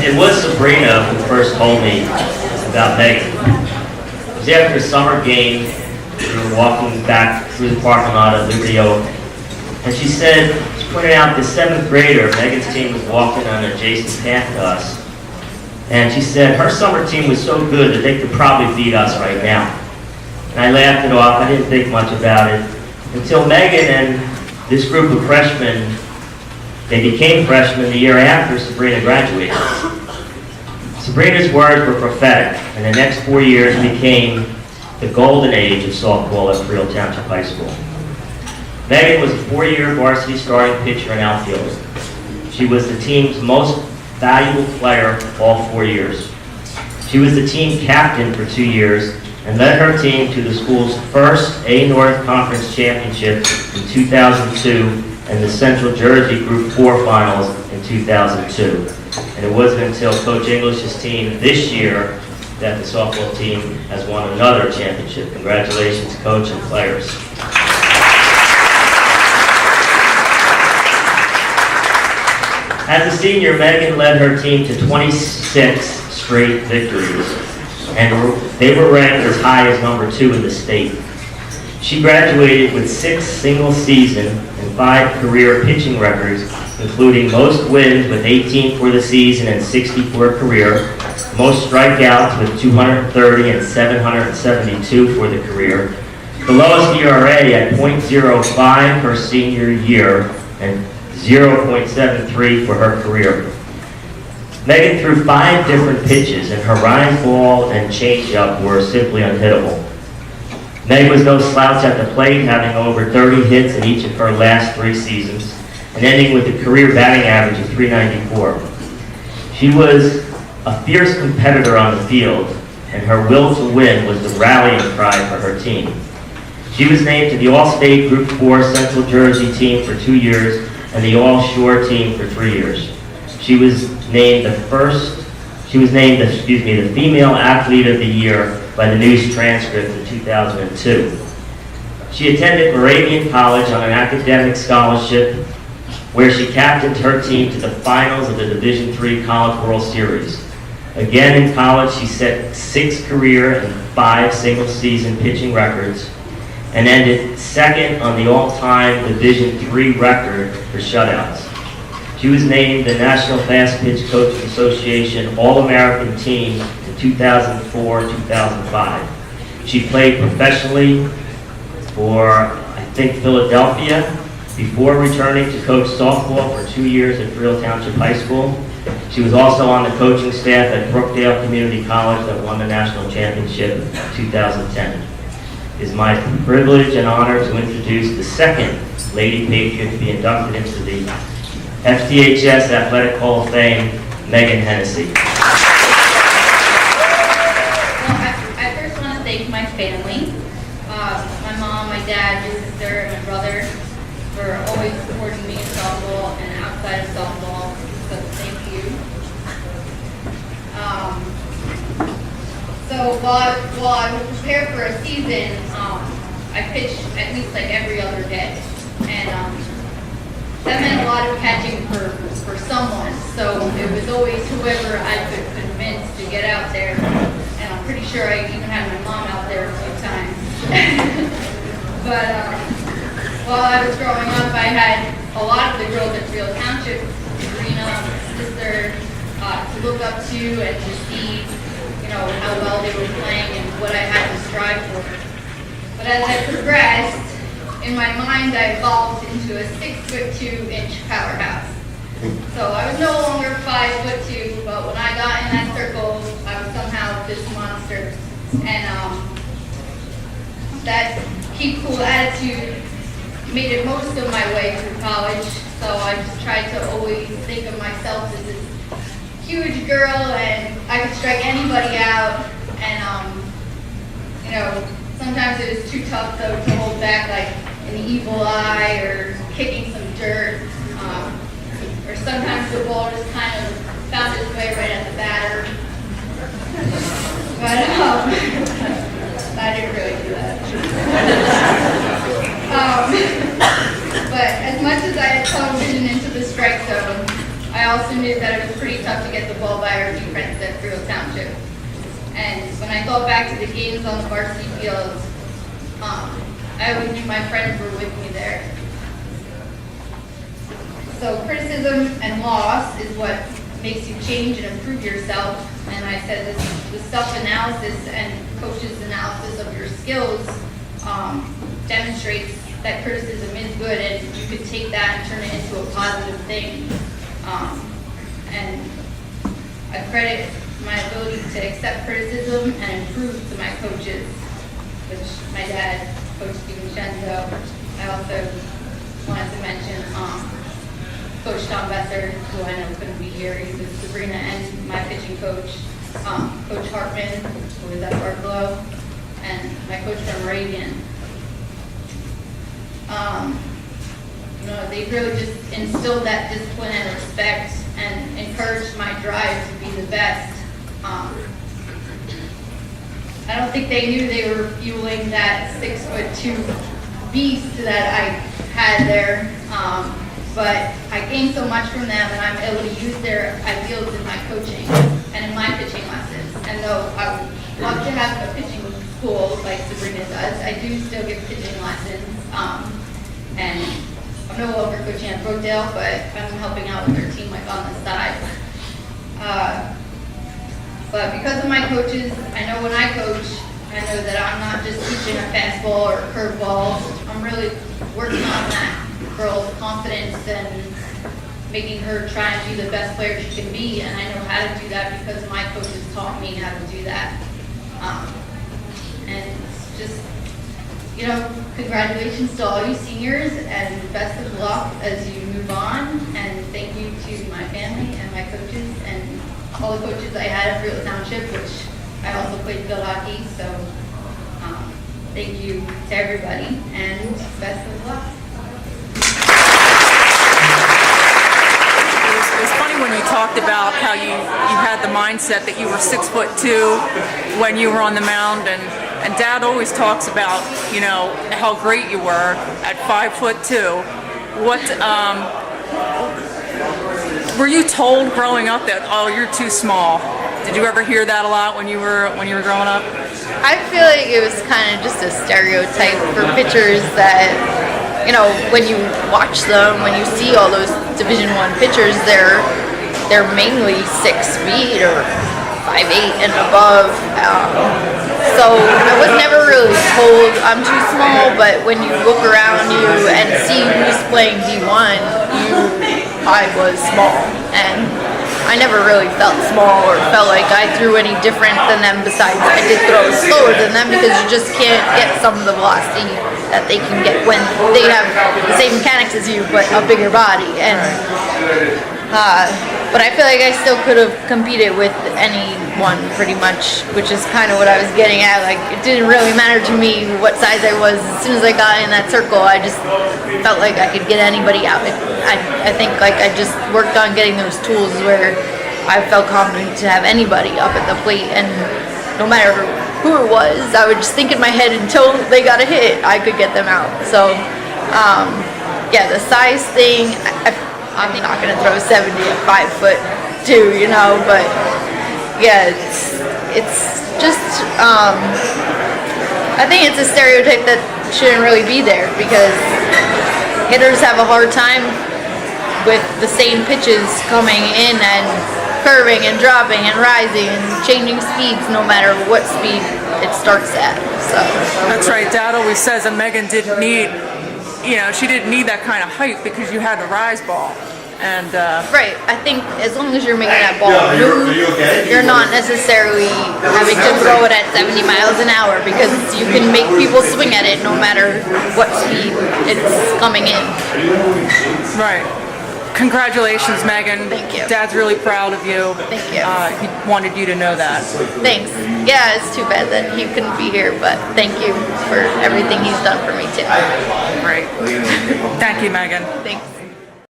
It was Sabrina who first told me about Megan. It was after a summer game. We were walking back through the parking lot at Liberty Oak, and she pointed out this 7th grader, Megan's team was walking on an adjacent path to us, and she said her summer team was so good that they could probably beat us right now. And I laughed it off. I didn't think much about it until Megan and this group of freshmen, they became freshmen the year after Sabrina graduated. Sabrina's words were prophetic, and the next 4 years became the golden age of softball at Freehold Township High School. Megan was a 4-year varsity starting pitcher and outfielder. She was the team's most valuable player all 4 years. She was the team captain for 2 years and led her team to the school's first A North Conference Championship in 2002 and the Central Jersey Group 4 Finals in 2002. And it wasn't until Coach English's team this year that the softball team has won another championship. Congratulations, Coach and players. As a senior, Megan led her team to 26 straight victories, and they were ranked as high as number 2 in the state. She graduated with 6 single-season and 5 career pitching records, including most wins with 18 for the season and 60 for a career, most strikeouts with 230 and 772 for the career, the lowest ERA at .05 her senior year, and 0.73 for her career. Megan threw 5 different pitches, and her rise ball and changeup were simply unhittable. Meg was no slouch at the plate, having over 30 hits in each of her last 3 seasons, and ending with a career batting average of .394. She was a fierce competitor on the field, and her will to win was the rallying cry for her team. She was named to the All-State Group 4 Central Jersey team for 2 years and the All-Shore team for 3 years. She was named the Female Athlete of the Year by the News Transcript in 2002. She attended Moravian College on an academic scholarship where she captained her team to the finals of the Division III College World Series. Again in college, she set 6 career and 5 single-season pitching records and ended second on the all-time Division III record for shutouts. She was named the National Fast Pitch Coaches Association All-American Team in 2004-2005. She played professionally for, I think, Philadelphia before returning to coach softball for 2 years at Freehold Township High School. She was also on the coaching staff at Brookdale Community College that won the national championship in 2010. It is my privilege and honor to introduce the second Lady Patriot to be inducted into the FTHS Athletic Hall of Fame, Meagan Hennessy. Well, I first want to thank my family, my mom, my dad, my sister, and my brother for always supporting me in softball and outside of softball, so thank you. So while I was prepared for a season, I pitched at least like every other day, and that meant a lot of catching for someone. So it was always whoever I could convince to get out there, and I'm pretty sure I even had my mom out there a few times. But while I was growing up, I had a lot of the girls at Freehold Township, Sabrina, my sister, to look up to and to see, how well they were playing and what I had to strive for. But as I progressed, in my mind, I evolved into a 6'2" powerhouse. So I was no longer 5'2", but when I got in that circle, I was somehow this monster. And that keep cool attitude made it most of my way through college. So I just tried to always think of myself as this huge girl, and I could strike anybody out. And sometimes it was too tough though to hold back, like an evil eye or kicking some dirt, or sometimes the ball just kind of found its way right at the batter. But I didn't really do that. But as much as I had tunnel vision into the strike zone, I also knew that it was pretty tough to get the ball by our defense at Freehold Township. And when I thought back to the games on the varsity fields, I always knew my friends were with me there. So criticism and loss is what makes you change and improve yourself. And I said the self-analysis and coach's analysis of your skills demonstrates that criticism is good, and you could take that and turn it into a positive thing. And I credit my ability to accept criticism and improve to my coaches, which my dad, Coach DiVincenzo. I also wanted to mention Coach Tom Besser, who I know couldn't be here. He was Sabrina and my pitching coach. Coach Hartman, who was at Barclow, and my coach from Meagan. They really just instilled that discipline and respect and encouraged my drive to be the best. I don't think they knew they were fueling that 6'2" beast that I had there, but I gained so much from them, and I'm able to use their ideals in my coaching and in my pitching lessons. And though I would love to have a pitching school like Sabrina does, I do still give pitching lessons. And I'm no longer coaching at Brookdale, but I'm helping out with their team like on the side. But because of my coaches, I know when I coach, I know that I'm not just teaching a fastball or a curveball. I'm really working on that girl's confidence and making her try and be the best player she can be. And I know how to do that because my coaches taught me how to do that. And it's just, congratulations to all you seniors and best of luck as you move on. And thank you to my family and my coaches and all the coaches I had at Freehold Township, which I also played field hockey. So thank you to everybody and best of luck. It was funny when you talked about how you had the mindset that you were 6'2" when you were on the mound, and Dad always talks about, how great you were at 5'2". What were you told growing up that, oh, you're too small? Did you ever hear that a lot when you were growing up? I feel like it was kind of just a stereotype for pitchers that, when you watch them, when you see all those Division I pitchers, they're mainly 6 feet or 5'8" and above. So I was never really told I'm too small, but when you look around you and see who's playing D1, I was small, and I never really felt small or felt like I threw any different than them. Besides, I did throw slower than them because you just can't get some of the velocity that they can get when they have the same mechanics as you, but a bigger body. And but I feel like I still could have competed with anyone pretty much, which is kind of what I was getting at. Like, it didn't really matter to me what size I was. As soon as I got in that circle, I just felt like I could get anybody out. I think like I just worked on getting those tools where I felt confident to have anybody up at the plate, and no matter who it was, I would just think in my head until they got a hit, I could get them out. So, the size thing, I'm not going to throw 70 at 5'2", but yeah, it's just, I think it's a stereotype that shouldn't really be there, because hitters have a hard time with the same pitches coming in and curving and dropping and rising and changing speeds no matter what speed it starts at. So that's right. Dad always says that Meagan didn't need, she didn't need that kind of height because you had the rise ball. And right, I think as long as you're making that ball move, you're not necessarily having to throw it at 70 miles an hour, because you can make people swing at it no matter what speed it's coming in. Right. Congratulations, Meagan. Thank you. Dad's really proud of you. Thank you. He wanted you to know that. Thanks. Yeah, it's too bad that he couldn't be here, but thank you for everything he's done for me too. Great. Thank you, Meagan. Thanks.